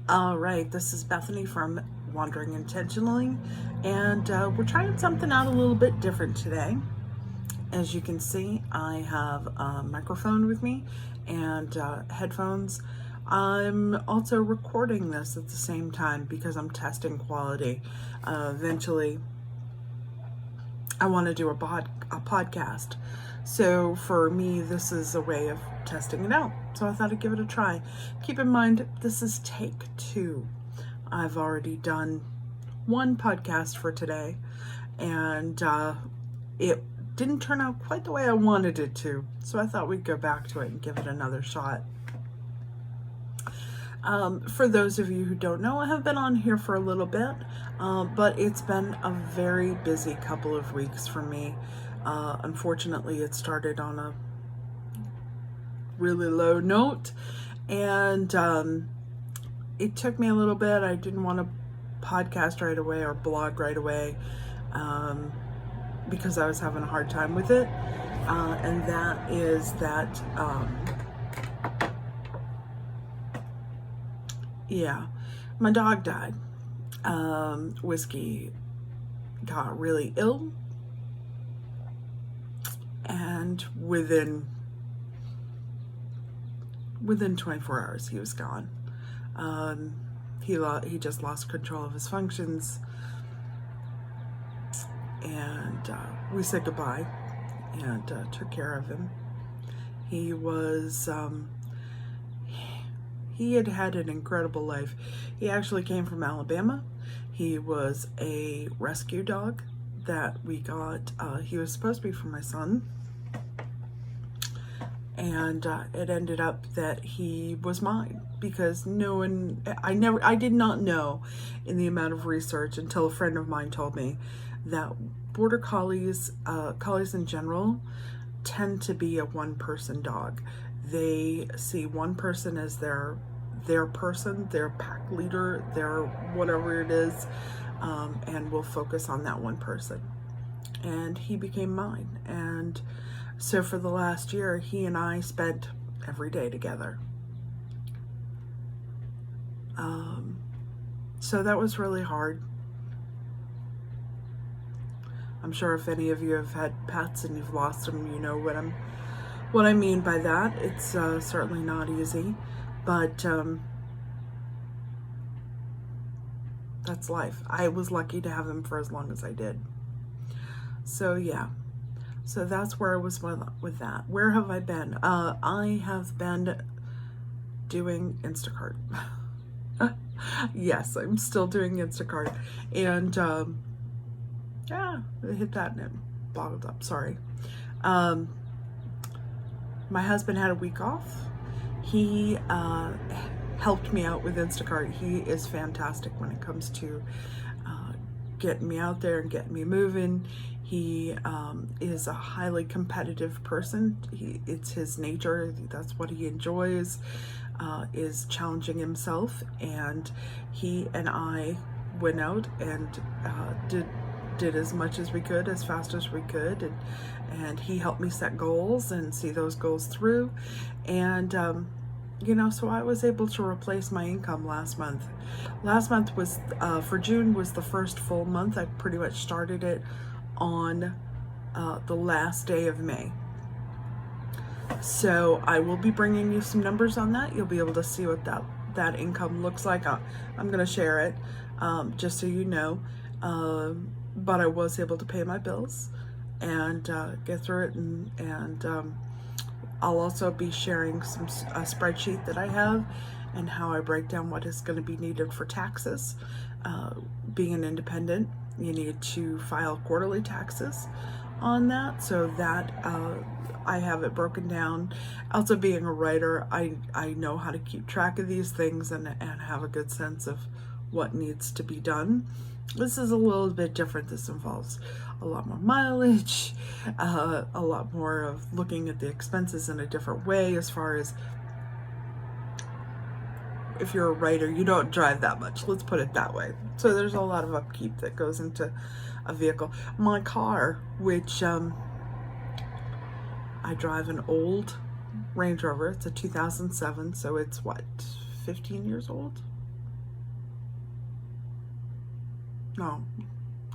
All right, this is Bethany from Wandering Intentionally, and we're trying something out a little bit different today. As you can see, I have a microphone with me and headphones. I'm also recording this at the same time because I'm testing quality. Eventually, I want to do a podcast. So for me, this is a way of testing it out. So I thought I'd give it a try. Keep in mind, this is take 2. I've already done one podcast for today, and it didn't turn out quite the way I wanted it to. So I thought we'd go back to it and give it another shot. For those of you who don't know, I have been on here for a little bit, but it's been a very busy couple of weeks for me. Unfortunately, it started on a really low note, and it took me a little bit. I didn't want to podcast right away or blog right away because I was having a hard time with it, and that is that my dog died. Whiskey got really ill, and within 24 hours he was gone. He just lost control of his functions, and we said goodbye and took care of him. He was he had had an incredible life. He actually came from Alabama. He was a rescue dog that we got. He was supposed to be for my son, and it ended up that he was mine because I did not know in the amount of research until a friend of mine told me that border collies in general, tend to be a one-person dog. They see one person as their person, their pack leader, their whatever it is, and will focus on that one person. And he became mine. And so for the last year, he and I spent every day together. So that was really hard. I'm sure if any of you have had pets and you've lost them, you know what I mean by that. It's certainly not easy, but that's life. I was lucky to have him for as long as I did. So yeah, so that's where I was with that. Where have I been? I have been doing Instacart. Yes, I'm still doing Instacart, and I hit that and it bottled up. Sorry. My husband had a week off. He helped me out with Instacart. He is fantastic when it comes to getting me out there and getting me moving. He is a highly competitive person. It's his nature. That's what he enjoys, is challenging himself. And he and I went out and did as much as we could, as fast as we could, and he helped me set goals and see those goals through. And so I was able to replace my income last month. Last month was for June was the first full month. I pretty much started it on the last day of May. So I will be bringing you some numbers on that. You'll be able to see what that income looks like. I'm going to share it just so you know. But I was able to pay my bills and get through it, and I'll also be sharing a spreadsheet that I have and how I break down what is going to be needed for taxes. Being an independent, you need to file quarterly taxes on that, so that I have it broken down. Also, being a writer, I know how to keep track of these things and have a good sense of what needs to be done. This is a little bit different. This involves a lot more mileage, a lot more of looking at the expenses in a different way. As far as if you're a writer, you don't drive that much, let's put it that way. So there's a lot of upkeep that goes into a vehicle. My car, which I drive an old Range Rover. It's a 2007, so it's 15 years old? No,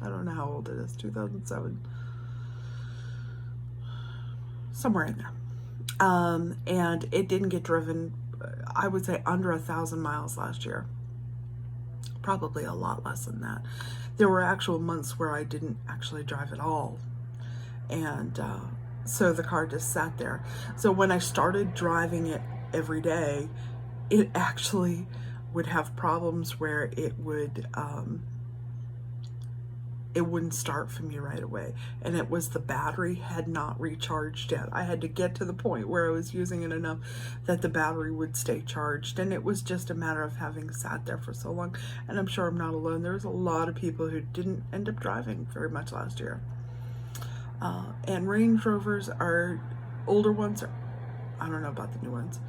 I don't know how old it is, 2007, somewhere in there. And it didn't get driven, I would say, under 1,000 miles last year. Probably a lot less than that. There were actual months where I didn't actually drive at all. And so the car just sat there. So when I started driving it every day, it actually would have problems where it wouldn't start for me right away. And it was the battery had not recharged yet. I had to get to the point where I was using it enough that the battery would stay charged. And it was just a matter of having sat there for so long. And I'm sure I'm not alone. There was a lot of people who didn't end up driving very much last year. And Range Rovers are, older ones are, I don't know about the new ones.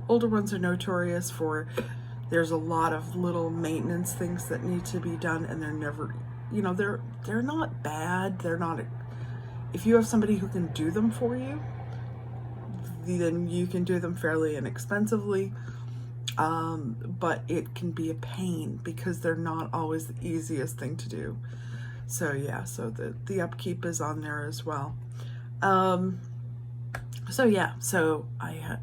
Older ones are notorious for, there's a lot of little maintenance things that need to be done, and they're never, you know, they're not bad. They're not, if you have somebody who can do them for you, then you can do them fairly inexpensively. But it can be a pain because they're not always the easiest thing to do. So yeah, so the upkeep is on there as well. So yeah, so I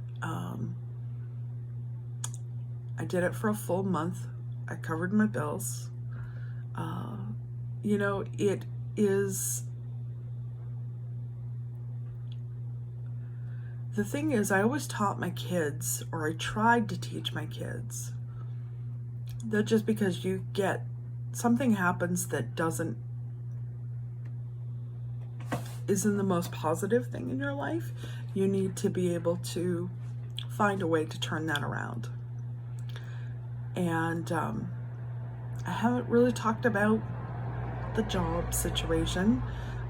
did it for a full month. I covered my bills. You know, it is, the thing is, I always taught my kids, or I tried to teach my kids, that just because you get, something happens that isn't the most positive thing in your life, you need to be able to find a way to turn that around. And I haven't really talked about the job situation,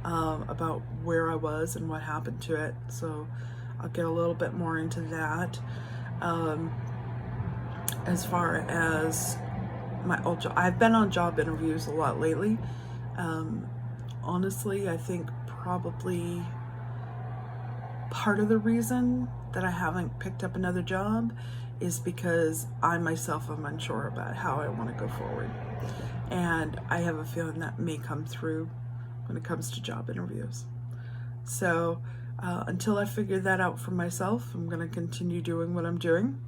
about where I was and what happened to it. So I'll get a little bit more into that. As far as my old job, I've been on job interviews a lot lately. Honestly, I think probably part of the reason that I haven't picked up another job is because I myself am unsure about how I want to go forward. And I have a feeling that may come through when it comes to job interviews. So until I figure that out for myself, I'm going to continue doing what I'm doing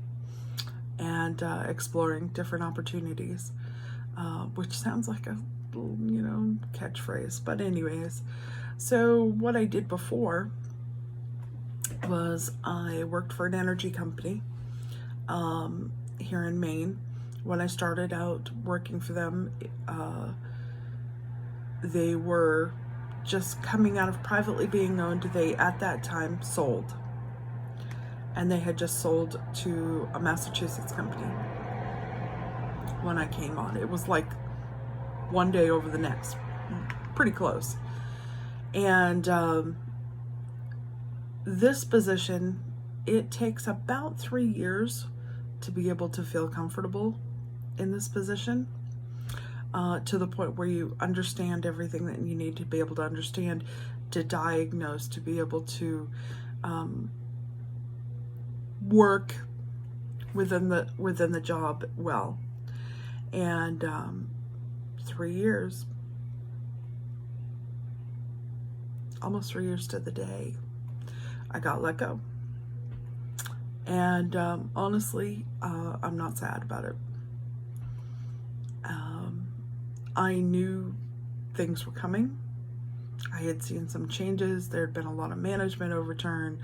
and exploring different opportunities, which sounds like a little, you know, catchphrase. But anyways, so what I did before was I worked for an energy company here in Maine. When I started out working for them, they were just coming out of privately being owned. They, at that time, sold. And they had just sold to a Massachusetts company when I came on. It was like one day over the next, pretty close. And this position, it takes about 3 years to be able to feel comfortable in this position, to the point where you understand everything that you need to be able to understand, to diagnose, to be able to work within the job well. And 3 years, almost 3 years to the day, I got let go. And honestly, I'm not sad about it. I knew things were coming. I had seen some changes. There had been a lot of management overturn.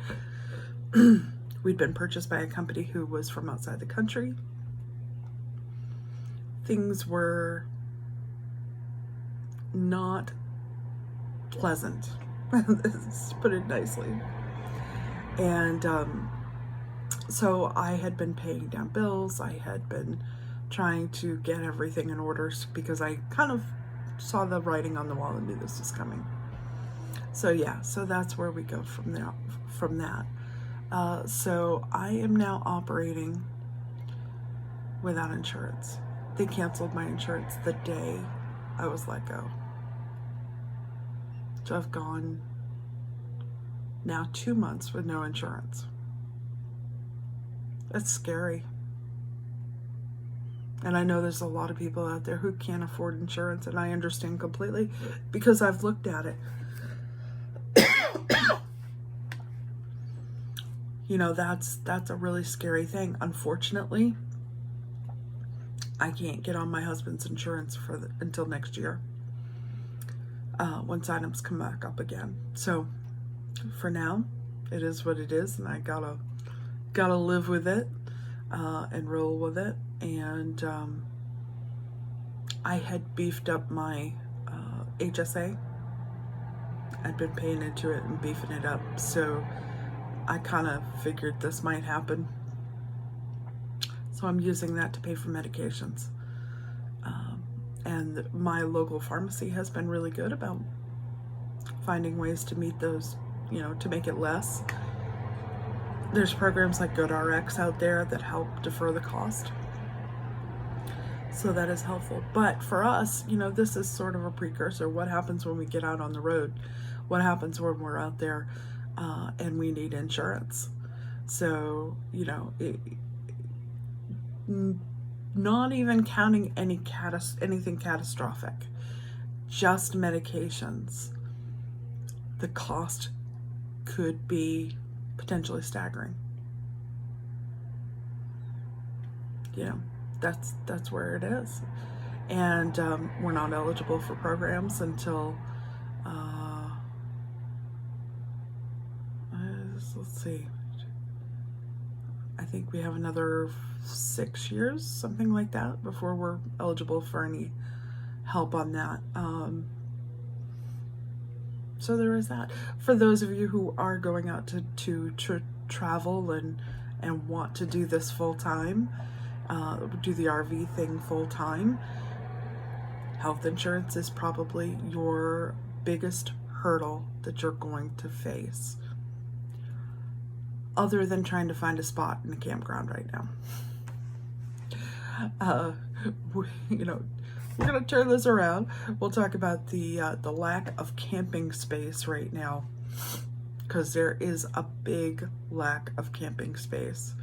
We'd been purchased by a company who was from outside the country. Things were not pleasant, let's put it nicely. And so I had been paying down bills. I had been trying to get everything in order because I kind of saw the writing on the wall and knew this was coming. So yeah, so that's where we go from there, from that. So I am now operating without insurance. They canceled my insurance the day I was let go. So I've gone now 2 months with no insurance. That's scary. And I know there's a lot of people out there who can't afford insurance, and I understand completely because I've looked at it. You know, that's a really scary thing. Unfortunately, I can't get on my husband's insurance until next year, once items come back up again. So for now, it is what it is, and I gotta live with it and roll with it. And I had beefed up my HSA. I'd been paying into it and beefing it up, so I kind of figured this might happen. So I'm using that to pay for medications. And my local pharmacy has been really good about finding ways to meet those, you know, to make it less. There's programs like GoodRx out there that help defer the cost. So that is helpful. But for us, you know, this is sort of a precursor. What happens when we get out on the road? What happens when we're out there and we need insurance? So, you know, not even counting anything catastrophic, just medications, the cost could be potentially staggering. You know, that's where it is. And we're not eligible for programs until let's see, I think we have another 6 years, something like that, before we're eligible for any help on that. So there is that. For those of you who are going out to travel and want to do this full time, do the RV thing full time, health insurance is probably your biggest hurdle that you're going to face, other than trying to find a spot in a campground right now. You know, we're going to turn this around. We'll talk about the lack of camping space right now, because there is a big lack of camping space.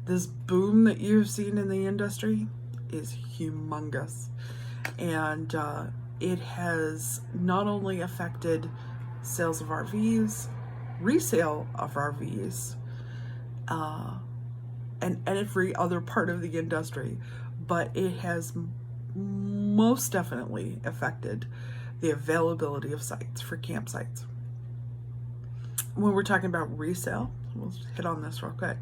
This boom that you've seen in the industry is humongous, and it has not only affected sales of RVs, resale of RVs, and every other part of the industry, but it has most definitely affected the availability of sites for campsites. When we're talking about resale, we'll hit on this real quick.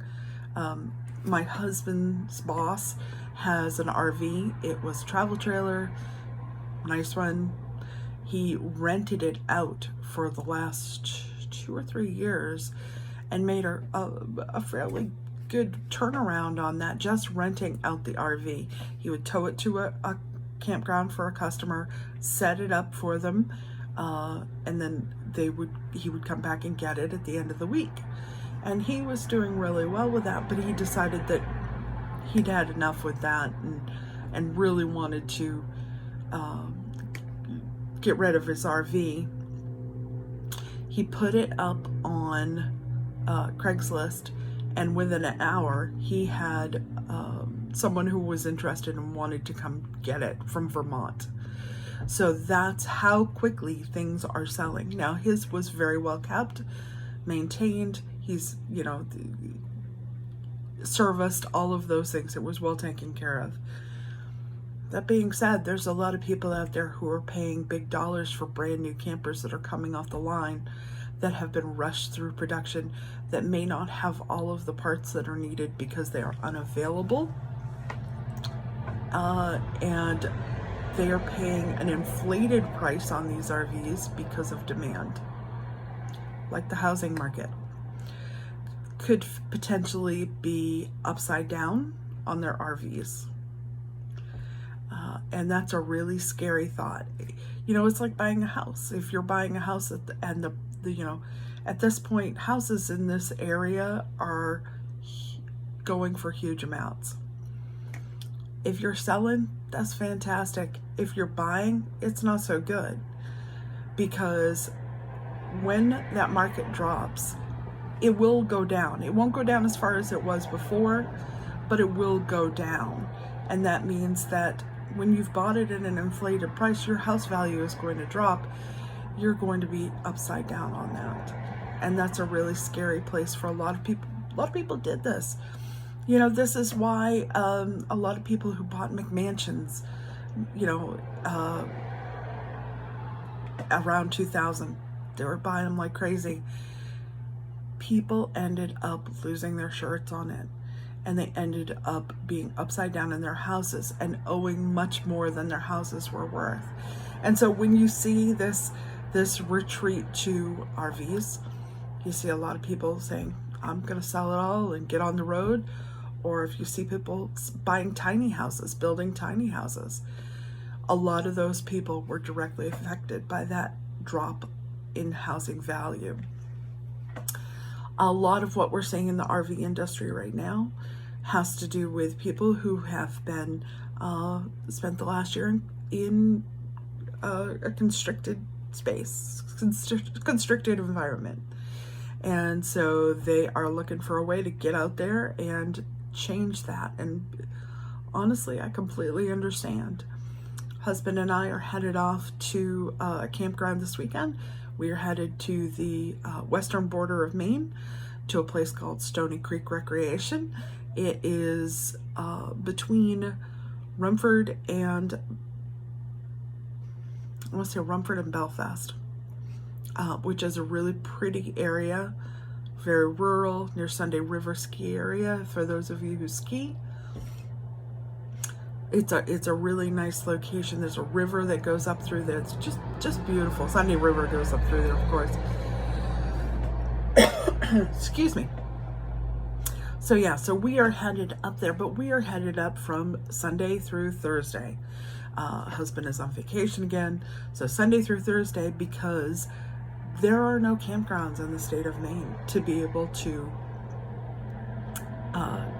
My husband's boss has an RV. It was a travel trailer, nice one. He rented it out for the last 2 or 3 years and made a fairly good turnaround on that, just renting out the RV. He would tow it to a campground for a customer, set it up for them, and then he would come back and get it at the end of the week. And he was doing really well with that, but he decided that he'd had enough with that and really wanted to get rid of his RV. He put it up on Craigslist, and within an hour he had someone who was interested and wanted to come get it from Vermont. So that's how quickly things are selling. Now his was very well kept, maintained. He's, you know, serviced, all of those things. It was well taken care of. That being said, there's a lot of people out there who are paying big dollars for brand new campers that are coming off the line, that have been rushed through production, that may not have all of the parts that are needed because they are unavailable, and they are paying an inflated price on these RVs because of demand. Like the housing market could potentially be upside down on their RVs. And that's a really scary thought. You know, it's like buying a house. If you're buying a house and you know, at this point, houses in this area are going for huge amounts. If you're selling, that's fantastic. If you're buying, it's not so good, because when that market drops, it will go down. It won't go down as far as it was before, but it will go down. And that means that when you've bought it at an inflated price, your house value is going to drop. You're going to be upside down on that. And that's a really scary place for a lot of people. A lot of people did this. You know, this is why a lot of people who bought McMansions, you know, around 2000, they were buying them like crazy. People ended up losing their shirts on it, and they ended up being upside down in their houses and owing much more than their houses were worth. And so when you see this retreat to RVs, you see a lot of people saying, I'm going to sell it all and get on the road. Or if you see people buying tiny houses, building tiny houses, a lot of those people were directly affected by that drop in housing value. A lot of what we're seeing in the RV industry right now has to do with people who have been spent the last year in a constricted space, constricted environment. And so they are looking for a way to get out there and change that. And honestly, I completely understand. Husband and I are headed off to a campground this weekend. We are headed to the western border of Maine, to a place called Stony Creek Recreation. It is between Rumford and, I want to say Rumford and Belfast, which is a really pretty area, very rural, near Sunday River ski area for those of you who ski. It's a really nice location. There's a river that goes up through there. It's just beautiful. Sunday River goes up through there, of course. Excuse me. So yeah, so we are headed up there, but we are headed up from Sunday through Thursday. Husband is on vacation again, so Sunday through Thursday, because there are no campgrounds in the state of Maine to be able to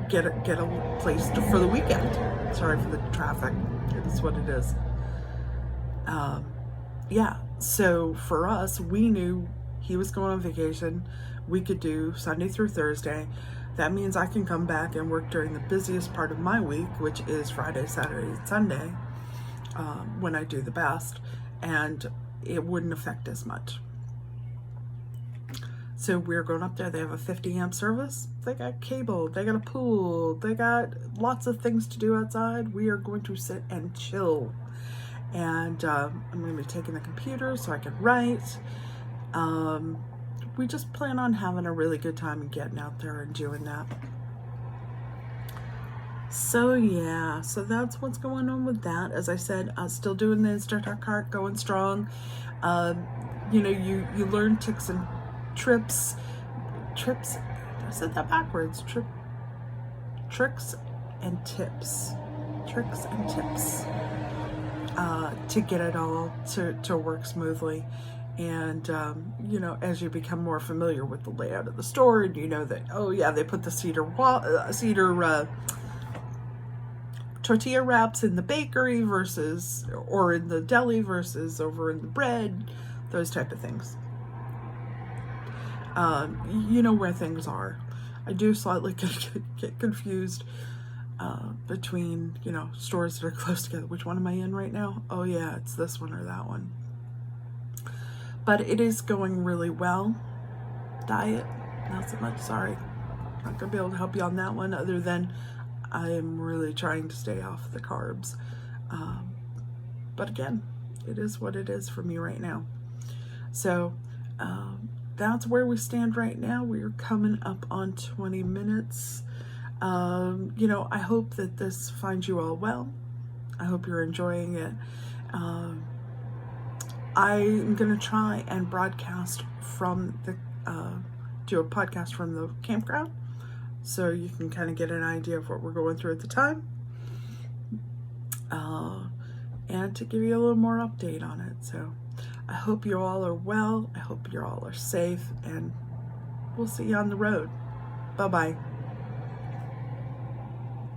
get a place for the weekend. Sorry for the traffic. It is what it is. Yeah, so for us, we knew he was going on vacation. We could do Sunday through Thursday. That means I can come back and work during the busiest part of my week, which is Friday, Saturday, and Sunday, when I do the best, and it wouldn't affect as much. So we're going up there. They have a 50 amp service. They got cable. They got a pool. They got lots of things to do outside. We are going to sit and chill. And I'm going to be taking the computer so I can write. We just plan on having a really good time and getting out there and doing that. So yeah, so that's what's going on with that. As I said, still doing the INSTACART, going strong. You know, you learn tricks and trips. I said that backwards. Tricks and tips to get it all to work smoothly. And you know, as you become more familiar with the layout of the store, and you know that, oh yeah, they put the cedar tortilla wraps in the bakery versus, or in the deli versus over in the bread, those type of things. You know where things are. I do slightly get confused between, you know, stores that are close together. Which one am I in right now? Oh yeah, it's this one or that one. But it is going really well. Diet, not so much, sorry. Not gonna be able to help you on that one, other than I am really trying to stay off the carbs. But again, it is what it is for me right now. So that's where we stand right now. We are coming up on 20 minutes. You know, I hope that this finds you all well. I hope you're enjoying it. I'm going to try and broadcast from the, do a podcast from the campground, so you can kind of get an idea of what we're going through at the time, and to give you a little more update on it. So I hope you all are well. I hope you all are safe, and we'll see you on the road. Bye-bye.